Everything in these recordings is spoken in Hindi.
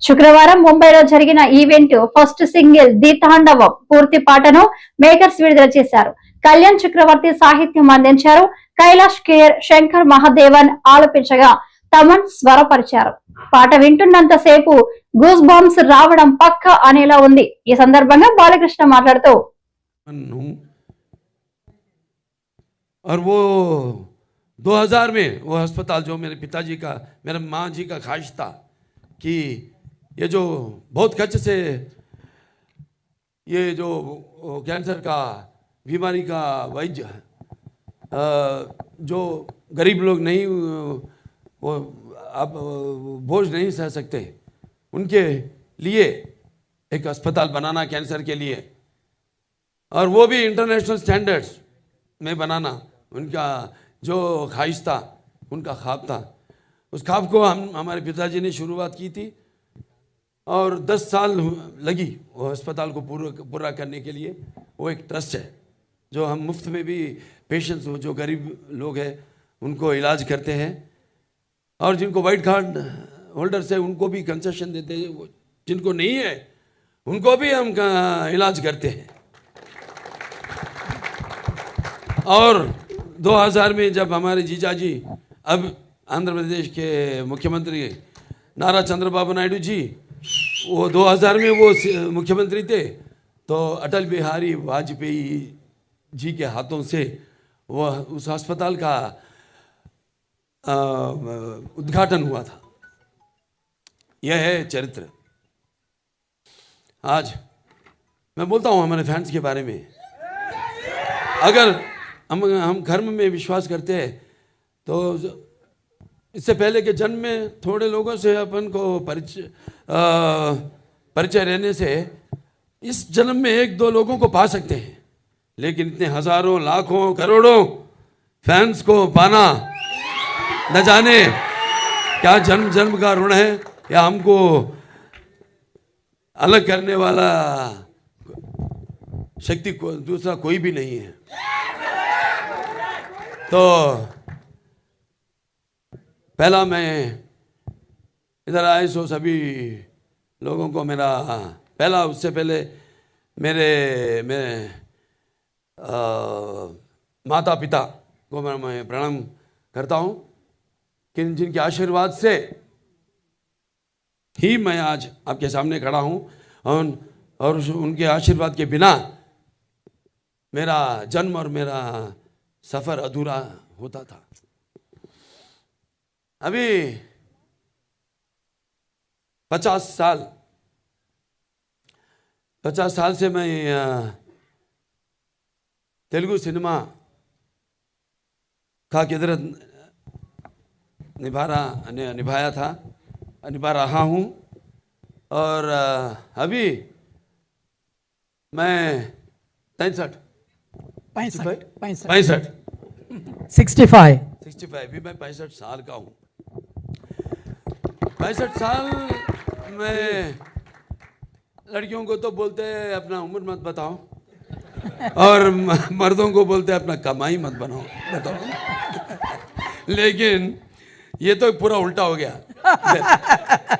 శుక్రవారం ముంబైలో జరిగిన ఈవెంట్ ఫస్ట్ సింగిల్ ది తాండవం పూర్తి పాటను మేకర్స్ విడుదల చేశారు. కళ్యాణ్ చక్రవర్తి సాహిత్యం అందించారు. కైలాష్ కేర్, శంకర్ మహాదేవన్ ఆలపించగా తమన్ స్వరపరిచారు. పాట వింటున్నంత సేపు గూస్ బాంబ్స్ రావడం పక్క అనేలా ఉంది. ఈ సందర్భంగా బాలకృష్ణ మాట్లాడుతూ और वो 2000 में वो अस्पताल जो मेरे पिताजी का, मेरे माँ जी का ख्वाहिश था कि ये जो बहुत खर्च से ये जो कैंसर का बीमारी का वैद्य जो गरीब लोग नहीं वो अब बोझ नहीं सह सकते, उनके लिए एक अस्पताल बनाना कैंसर के लिए, और वो भी इंटरनेशनल स्टैंडर्ड्स में बनाना उनका जो ख्वाहिश था, उनका ख्वाब था। उस ख्वाब को हमारे पिताजी ने शुरुआत की थी और 10 साल लगी वो अस्पताल को पूरा करने के लिए। वो एक ट्रस्ट है जो हम मुफ्त में भी पेशेंट्स जो गरीब लोग हैं उनको इलाज करते हैं, और जिनको वाइट कार्ड होल्डर्स है उनको भी कंसेशन देते हैं, जिनको नहीं है उनको भी हम इलाज करते हैं। और 2000 में जब हमारे जीजाजी अब आंध्र प्रदेश के मुख्यमंत्री नारा चंद्रबाबू नायडू जी वो 2000 में वो मुख्यमंत्री थे, तो अटल बिहारी वाजपेयी जी के हाथों से वह उस अस्पताल का उद्घाटन हुआ था। यह है चरित्र। आज मैं बोलता हूँ हमारे फैंस के बारे में, अगर हम धर्म में विश्वास करते हैं तो इससे पहले के जन्म में थोड़े लोगों से अपन को परिचय रहने से इस जन्म में 1-2 लोगों को पा सकते हैं, लेकिन इतने हजारों लाखों करोड़ों फैंस को पाना न जाने क्या जन्म जन्म का ऋण है, या हमको अलग करने वाला शक्ति को दूसरा कोई भी नहीं है। तो पहला मैं इधर आए सो सभी लोगों को मेरा पहला, उससे पहले मेरे माता पिता को मैं प्रणाम करता हूँ कि जिनके आशीर्वाद से ही मैं आज आपके सामने खड़ा हूँ, और उनके आशीर्वाद के बिना मेरा जन्म और मेरा सफ़र अधूरा होता था। अभी 50 साल से मैं तेलुगु सिनेमा का किधर निभा रहा हूँ, और अभी मैं 65 भी मैं 65 साल का हूँ। 65 साल में लड़कियों को तो बोलते हैं अपना उम्र मत बताओ, और मर्दों को बोलते हैं अपना कमाई मत बताओ। लेकिन ये तो पूरा उल्टा हो गया।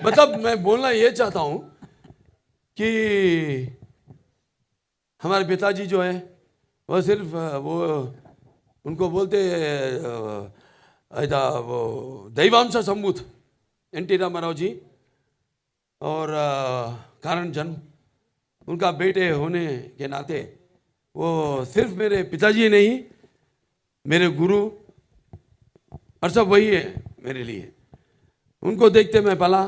मतलब मैं बोलना ये चाहता हूँ कि हमारे पिताजी जो है वो सिर्फ वो उनको बोलते वो दैवांश संभूत एन.टी. रामाराव जी, और कारण जन्म उनका बेटे होने के नाते वो सिर्फ मेरे पिताजी नहीं, मेरे गुरु और सब वही है मेरे लिए। उनको देखते मैं पला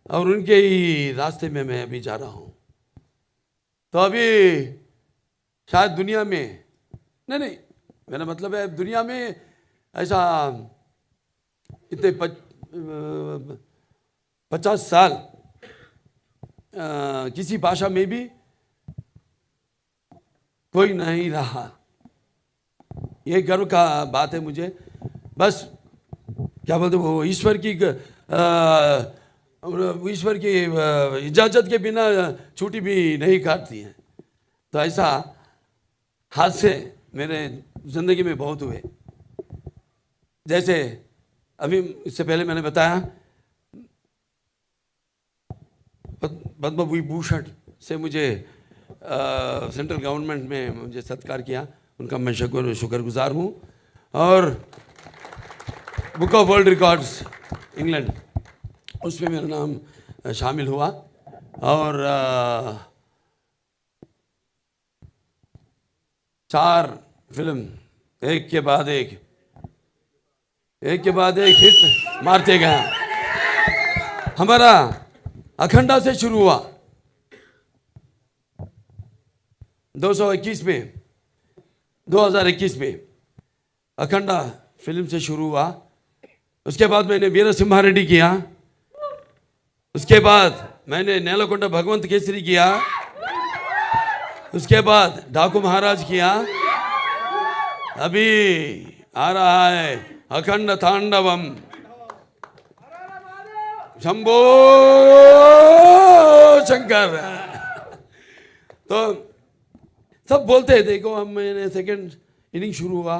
और उनके ही रास्ते में मैं अभी जा रहा हूँ। तो अभी शायद दुनिया में नहीं मेरा मतलब है दुनिया में ऐसा इतने 50 साल किसी भाषा में भी कोई नहीं रहा। ये गर्व का बात है मुझे। बस क्या बोलते वो ईश्वर की इजाज़त के बिना छुट्टी भी नहीं काटती है। तो ऐसा हादसे मेरे ज़िंदगी में बहुत हुए। जैसे अभी इससे पहले मैंने बताया पद्म विभूषण से मुझे सेंट्रल गवर्नमेंट में मुझे सत्कार किया, उनका मैं शुक्रगुजार हूँ। और book of world records England, उसमें मेरा नाम शामिल हुआ। और 4 फिल्म एक के बाद एक हिट मारते गया। हमारा अखंडा से शुरू हुआ 2021 में अखंडा फिल्म से शुरू हुआ। उसके बाद मैंने वीर सिम्हारेड्डी किया, उसके बाद मैंने नेलकोंडा भगवंत केसरी किया, उसके बाद डाकू महाराज किया, अभी आ रहा है अखंड तांडवम। शंभो शंकर। तो सब बोलते हैं देखो हम, मैंने सेकंड इनिंग शुरू हुआ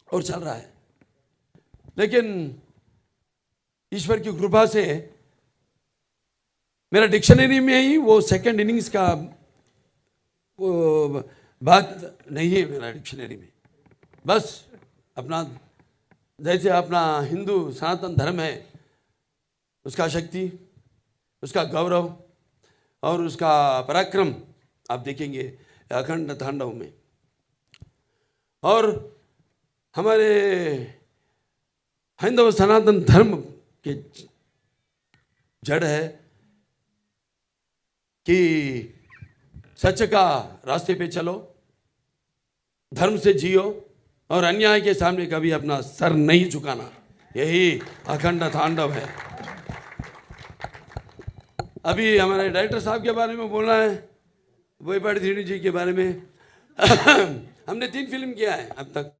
और चल रहा है, लेकिन ईश्वर की कृपा से मेरा डिक्शनरी में ही वो सेकंड इनिंग्स का वो बात नहीं है मेरा डिक्शनरी में। बस अपना जैसे अपना हिंदू सनातन धर्म है, उसका शक्ति, उसका गौरव और उसका पराक्रम आप देखेंगे अखंड तांडव में। और हमारे हिंदू सनातन धर्म के जड़ है कि सच का रास्ते पे चलो, धर्म से जियो और अन्याय के सामने कभी अपना सर नहीं झुकाना, यही अखंड तांडव है। अभी हमारे डायरेक्टर साहब के बारे में बोलना है, बोयपाटी श्रीनिवास जी के बारे में। हमने 3 फिल्म किया है अब तक।